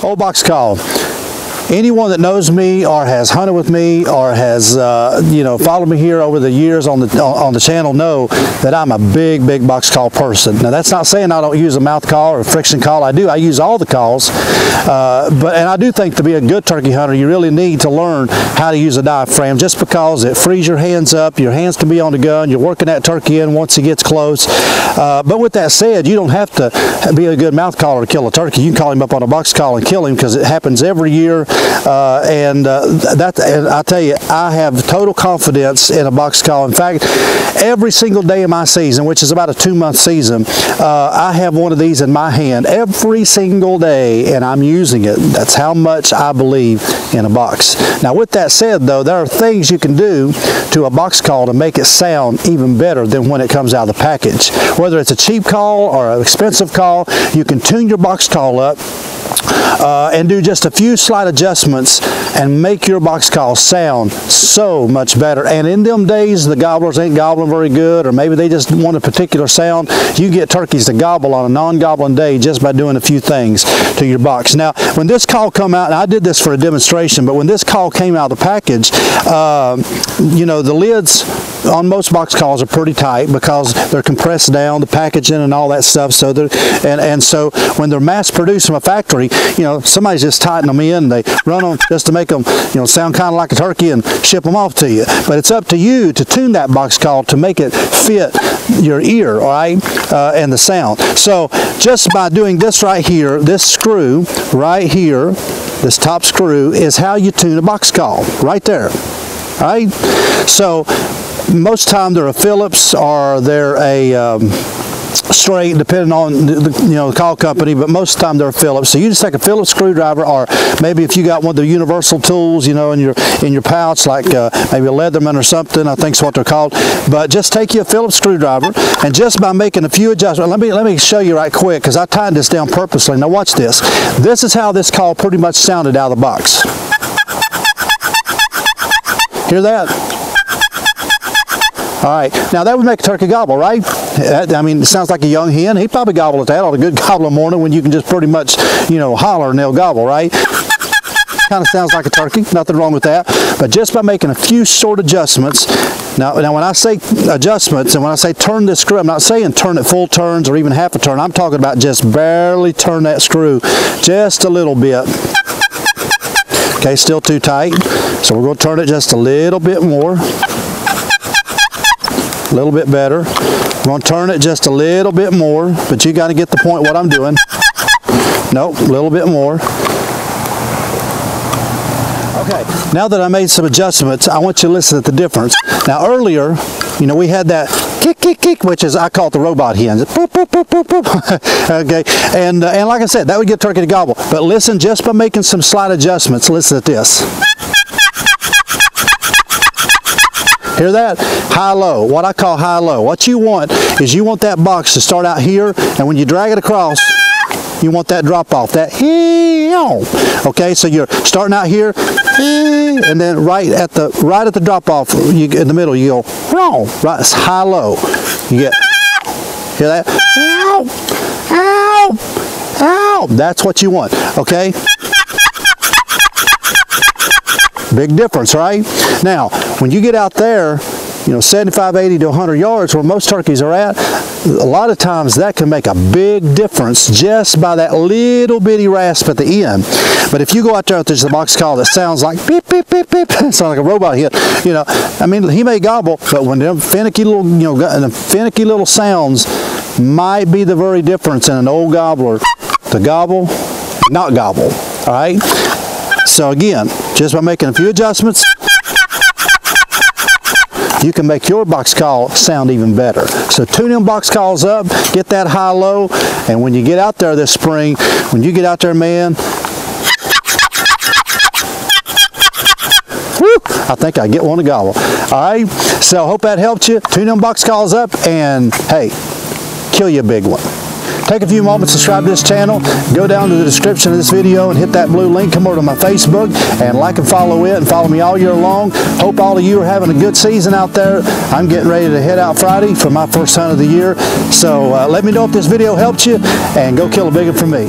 Old box call. Anyone that knows me or has hunted with me or has followed me here over the years on the channel know that I'm a big box call person. Now that's not saying I don't use a mouth call or a friction call. I do. I use all the calls, and I do think to be a good turkey hunter you really need to learn how to use a diaphragm, just because it frees your hands up. Your hands can be on the gun. You're working that turkey in once he gets close. But with that said, you don't have to be a good mouth caller to kill a turkey. You can call him up on a box call and kill him, because it happens every year. And I tell you, I have total confidence in a box call. In fact, every single day of my season, which is about a 2-month season, I have one of these in my hand every single day, and I'm using it. That's how much I believe in a box. Now, with that said, though, there are things you can do to a box call to make it sound even better than when it comes out of the package. Whether it's a cheap call or an expensive call, you can tune your box call up and do just a few slight adjustments and make your box call sound so much better. And in them days the gobblers ain't gobbling very good, or maybe they just want a particular sound, you get turkeys to gobble on a non-gobbling day just by doing a few things to your box. Now when this call come out, and I did this for a demonstration, but when this call came out of the package, the lids on most box calls are pretty tight because they're compressed down, the packaging and all that stuff. So so when they're mass produced from a factory, somebody's just tightening them in. They run them just to make them, sound kind of like a turkey and ship them off to you. But it's up to you to tune that box call to make it fit your ear, all right, and the sound. So just by doing this right here, this screw right here, this top screw, is how you tune a box call, right there, all right? So most time they're a Phillips or they're a straight, depending on the call company, but most of the time they're Phillips. So you just take a Phillips screwdriver, or maybe if you got one of the universal tools, in your pouch, like maybe a Leatherman or something, I think is what they're called. But just take you a Phillips screwdriver, and just by making a few adjustments, let me show you right quick, because I tied this down purposely. Now watch this. This is how this call pretty much sounded out of the box. Hear that? All right, now that would make a turkey gobble, right? I mean, it sounds like a young hen. He'd probably gobble at that on a good gobbling morning when you can just pretty much, holler and they'll gobble, right? Kind of sounds like a turkey, nothing wrong with that. But just by making a few short adjustments. Now when I say adjustments and when I say turn this screw, I'm not saying turn it full turns or even half a turn. I'm talking about just barely turn that screw just a little bit. Okay, still too tight. So we're going to turn it just a little bit more. A little bit better. I'm going to turn it just a little bit more, but you got to get the point what I'm doing. Nope, a little bit more. Okay, now that I made some adjustments, I want you to listen to the difference. Now earlier, we had that kick, which is, I call it the robot hens. Boop, boop, boop, boop, boop. Okay, and like I said, that would get turkey to gobble. But listen, just by making some slight adjustments, listen to this. Hear that? High-low, what I call high-low. What you want is you want that box to start out here, and when you drag it across, you want that drop off, that okay, so you're starting out here, and then right at the drop off, in the middle, you go, right, it's high-low. You get, hear that? That's what you want, okay? Big difference, right? Now, when you get out there, 75, 80 to 100 yards where most turkeys are at, a lot of times that can make a big difference just by that little bitty rasp at the end. But if you go out there, there's a box call that sounds like beep, beep, beep, beep, sounds like a robot hit. I mean, he may gobble, but when them finicky little sounds might be the very difference in an old gobbler to gobble, not gobble. All right. So again, just by making a few adjustments, you can make your box call sound even better. So tune them box calls up, get that high-low, and when you get out there this spring, when you get out there, man, I think I get one to gobble. All right, so I hope that helped you. Tune them box calls up, and hey, kill you a big one. Take a few moments to subscribe to this channel. Go down to the description of this video and hit that blue link. Come over to my Facebook and like and follow it, and follow me all year long. Hope all of you are having a good season out there. I'm getting ready to head out Friday for my first hunt of the year. So let me know if this video helped you, and go kill a big one for me.